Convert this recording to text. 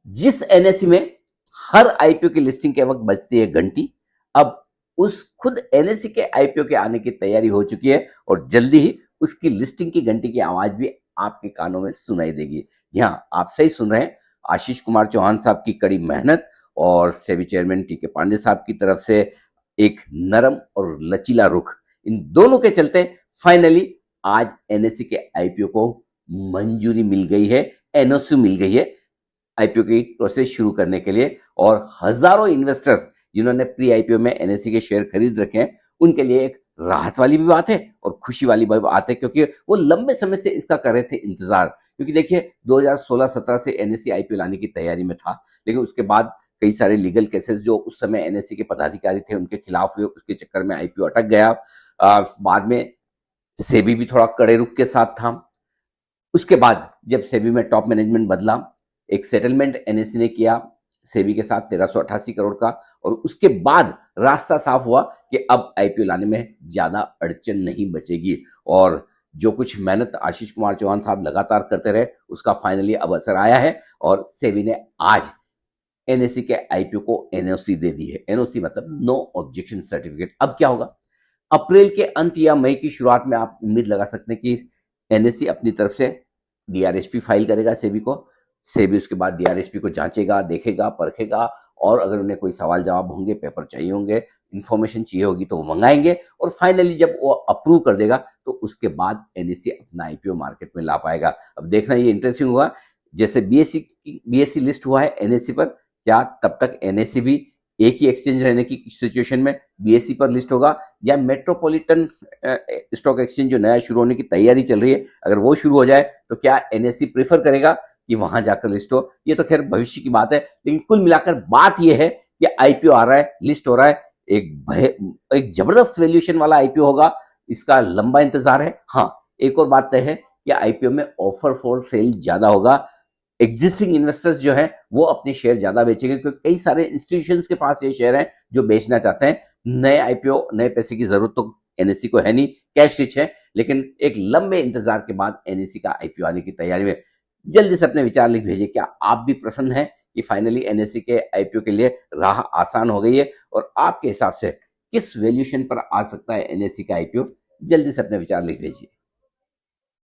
जिस एनएससी में हर आईपीओ की लिस्टिंग के वक्त बजती है घंटी, अब उस खुद एनएससी के आईपीओ के आने की तैयारी हो चुकी है और जल्दी ही उसकी लिस्टिंग की घंटी की आवाज भी आपके कानों में सुनाई देगी। जी हाँ, आप सही सुन रहे हैं। आशीष कुमार चौहान साहब की कड़ी मेहनत और सेबी चेयरमैन टीके पांडे साहब की तरफ से एक नरम और लचीला रुख, इन दोनों के चलते फाइनली आज एनएससी के आईपीओ को मंजूरी मिल गई है, एनओसी मिल गई है आईपीओ की प्रोसेस शुरू करने के लिए। और हजारों इन्वेस्टर्स जिन्होंने प्री आईपीओ में एनएससी के शेयर खरीद रखे हैं, उनके लिए एक राहत वाली भी बात है और खुशी वाली भी बात है, क्योंकि वो लंबे समय से इसका कर रहे थे इंतजार। क्योंकि देखिए 2016-17 से एनएससी आईपीओ लाने की तैयारी में था, लेकिन उसके बाद कई सारे लीगल केसेस जो उस समय एनएससी के पदाधिकारी थे उनके खिलाफ हुए, उसके चक्कर में आईपीओ अटक गया। बाद में सेबी भी थोड़ा कड़े रुख के साथ था। उसके बाद जब सेबी में टॉप मैनेजमेंट बदला, एक सेटलमेंट एनएससी ने किया सेबी के साथ 1388 करोड़ का, और उसके बाद रास्ता साफ हुआ कि अब आईपीओ लाने में ज्यादा अड़चन नहीं बचेगी। और जो कुछ मेहनत आशीष कुमार चौहान साहब लगातार करते रहे, उसका फाइनली अब असर आया है और सेबी ने आज एनएससी के आईपीओ को एनओसी दे दी है। एनओसी मतलब नो ऑब्जेक्शन सर्टिफिकेट। अब क्या होगा, अप्रैल के अंत या मई की शुरुआत में आप उम्मीद लगा सकते हैं कि एनएससी अपनी तरफ से डीआरएसपी फाइल करेगा सेबी को। सेबी उसके बाद डीआरएसपी को जांचेगा, देखेगा, परखेगा, और अगर उन्हें कोई सवाल जवाब होंगे, पेपर चाहिए होंगे, इंफॉर्मेशन चाहिए होगी तो वो मंगाएंगे, और फाइनली जब वो अप्रूव कर देगा तो उसके बाद एनएससी अपना आईपीओ मार्केट में ला पाएगा। अब देखना ये इंटरेस्टिंग होगा, जैसे बीएससी लिस्ट हुआ है एनएससी पर, क्या तब तक एनएससी भी एक ही एक्सचेंज रहने की सिचुएशन में बीएससी पर लिस्ट होगा, या मेट्रोपॉलिटन स्टॉक एक्सचेंज जो नया शुरू होने की तैयारी चल रही है, अगर वो शुरू हो जाए तो क्या एनएससी प्रेफर करेगा कि वहां जाकर लिस्ट हो? ये तो खैर भविष्य की बात है, लेकिन कुल मिलाकर बात यह है कि आईपीओ आ रहा है, लिस्ट हो रहा है, एक जबरदस्त वैल्यूएशन वाला आईपीओ होगा, इसका लंबा इंतजार है। हाँ, एक और बात तय है कि आईपीओ में ऑफर फॉर सेल ज्यादा होगा। एग्जिस्टिंग इन्वेस्टर्स जो हैं वो अपने शेयर ज्यादा बेचेंगे, क्योंकि कई सारे इंस्टीट्यूशंस के पास ये शेयर हैं जो बेचना चाहते हैं। नए आईपीओ, नए पैसे की जरूरत तो एनएससी को है नहीं, कैश रिच है, लेकिन एक लंबे इंतजार के बाद एनएससी का आईपीओ आने की तैयारी में। जल्दी से अपने विचार लिख भेजिए, क्या आप भी प्रसन्न हैं कि फाइनली एनएससी के आईपीओ के लिए राह आसान हो गई है, और आपके हिसाब से किस वैल्यूएशन पर आ सकता है एनएससी का आईपीओ? जल्दी से अपने विचार लिख भेजिए।